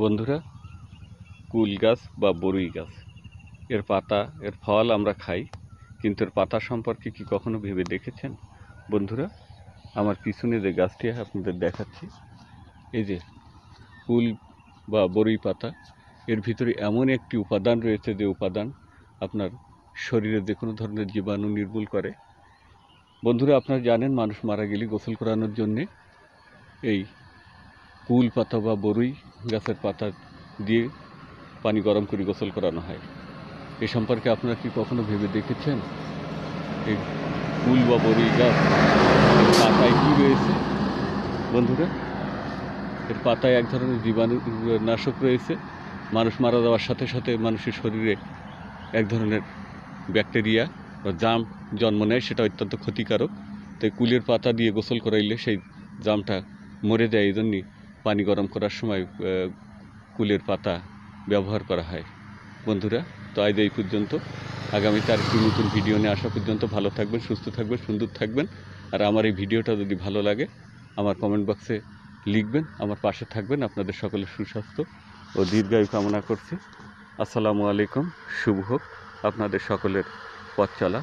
বন্ধুরা, কুল গাছ বা বরুই গাছ এর পাতা এর ফল আমরা খাই, কিন্তু এর পাতা সম্পর্কে কি কখনো ভেবে দেখেছেন? বন্ধুরা, আমার পিছনে যে গাছটি আপনাদের দেখাচ্ছি, এই যে কুল বা বরুই পাতা, এর ভিতরে এমন একটি উপাদান রয়েছে যে উপাদান আপনার শরীরে যে কোনো ধরনের জীবাণু নির্মূল করে। বন্ধুরা, আপনারা জানেন মানুষ মারা গেলে গোসল করানোর জন্যে এই কুল পাতা বা বরুই গাছের পাতা দিয়ে পানি গরম করে গোসল করানো হয়। এ সম্পর্কে আপনারা কি কখনো ভেবে দেখেছেন এই কুল বা বরুই গাছ পাতায় কী রয়েছে? বন্ধুরা, এর পাতায় এক ধরনের জীবাণু নাশক রয়েছে। মানুষ মারা যাওয়ার সাথে সাথে মানুষের শরীরে এক ধরনের ব্যাকটেরিয়া বা জাম জন্ম নেয়, সেটা অত্যন্ত ক্ষতিকারক। তাই কুলের পাতা দিয়ে গোসল করাইলে সেই জামটা মরে যায়। এই জন্যই পানি গরম করার সময় কুলের পাতা ব্যবহার করা হয়। বন্ধুরা, তো আজ এই পর্যন্ত। আগামীতে আরেকটি নতুন ভিডিও নিয়ে আসা পর্যন্ত ভালো থাকবেন, সুস্থ থাকবেন, সুন্দর থাকবেন। আর আমার এই ভিডিওটা যদি ভালো লাগে আমার কমেন্ট বক্সে লিখবেন, আমার পাশে থাকবেন। আপনাদের সকলের সুস্বাস্থ্য ও দীর্ঘায়ু কামনা করছি। আসসালামু আলাইকুম। শুভ হোক আপনাদের সকলের পথ চলা।